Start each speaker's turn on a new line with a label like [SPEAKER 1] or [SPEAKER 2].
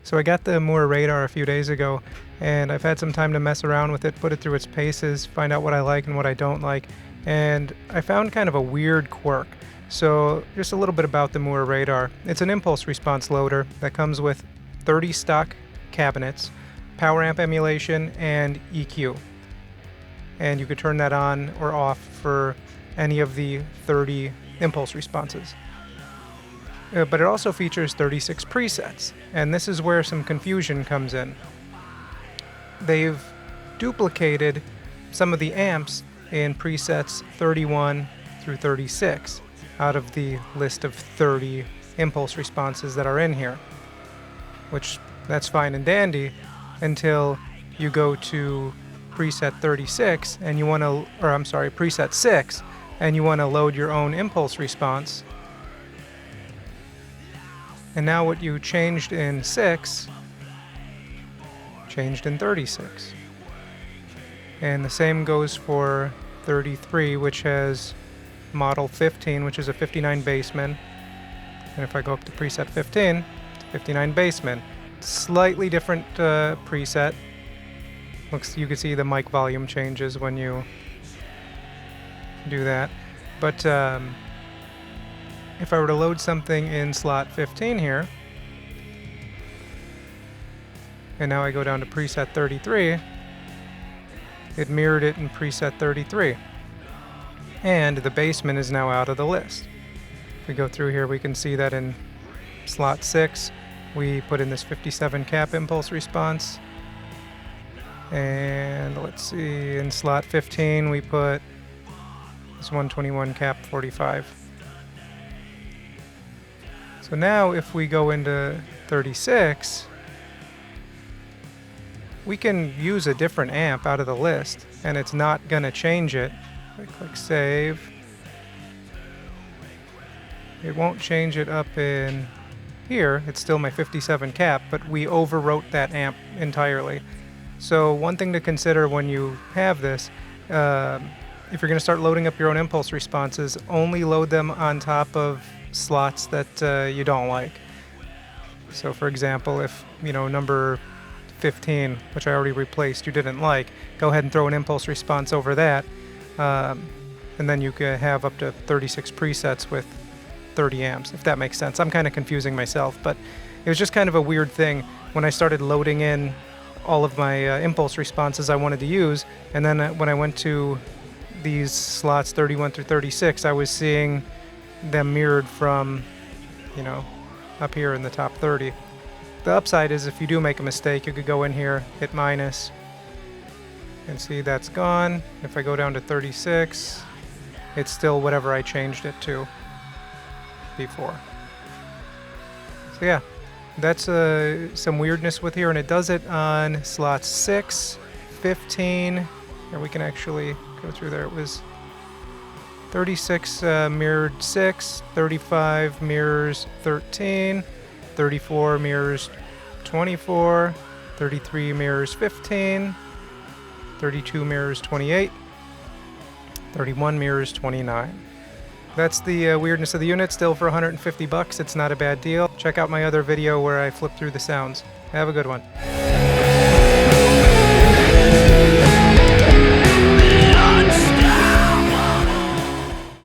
[SPEAKER 1] So I got the Mooer Radar a few days ago, and I've had some time to mess around with it, put it through its paces, find out what I like and what I don't like, and I found kind of a weird quirk. So just a little bit about the Mooer Radar. It's an impulse response loader that comes with 30 stock cabinets, power amp emulation, and EQ. And you could turn that on or off for any of the 30 impulse responses. But it also features 36 presets, and this is where some confusion comes in. They've duplicated some of the amps in presets 31 through 36 out of the list of 30 impulse responses that are in here, which that's fine and dandy until you go to preset 36 and you want to, or I'm sorry, preset 6, and you want to load your own impulse response. And now what you changed in 6 changed in 36. And the same goes for 33, which has model 15, which is a 59 bassman. And if I go up to preset 15, it's 59 bassman. Slightly different preset. You can see the mic volume changes when you do that. But if I were to load something in slot 15 here, and now I go down to preset 33, it mirrored it in preset 33. And the bassman is now out of the list. If we go through here, we can see that in slot 6, we put in this 57 cap impulse response. And let's see, in slot 15, we put this 121 cap 45. So now if we go into 36, we can use a different amp out of the list, and it's not going to change it. If I click save, it won't change it up in here. It's still my 57 cap, but we overwrote that amp entirely. So one thing to consider when you have this, if you're going to start loading up your own impulse responses, only load them on top of slots that you don't like. So for example, if number 15, which I already replaced, you didn't like, go ahead and throw an impulse response over that, and then you can have up to 36 presets with 30 amps, if that makes sense. I'm kind of confusing myself, but it was just kind of a weird thing when I started loading in all of my impulse responses I wanted to use, and then when I went to these slots 31 through 36, I was seeing them mirrored from, up here in the top 30. The upside is if you do make a mistake, you could go in here, hit minus, and see that's gone. If I go down to 36, it's still whatever I changed it to before. So yeah, that's some weirdness with here, and it does it on slots 6, 15, and we can actually go through there. It was 36 mirrored 6, 35 mirrors 13, 34 mirrors 24, 33 mirrors 15, 32 mirrors 28, 31 mirrors 29. That's the weirdness of the unit. Still for $150, it's not a bad deal. Check out my other video where I flip through the sounds. Have a good one.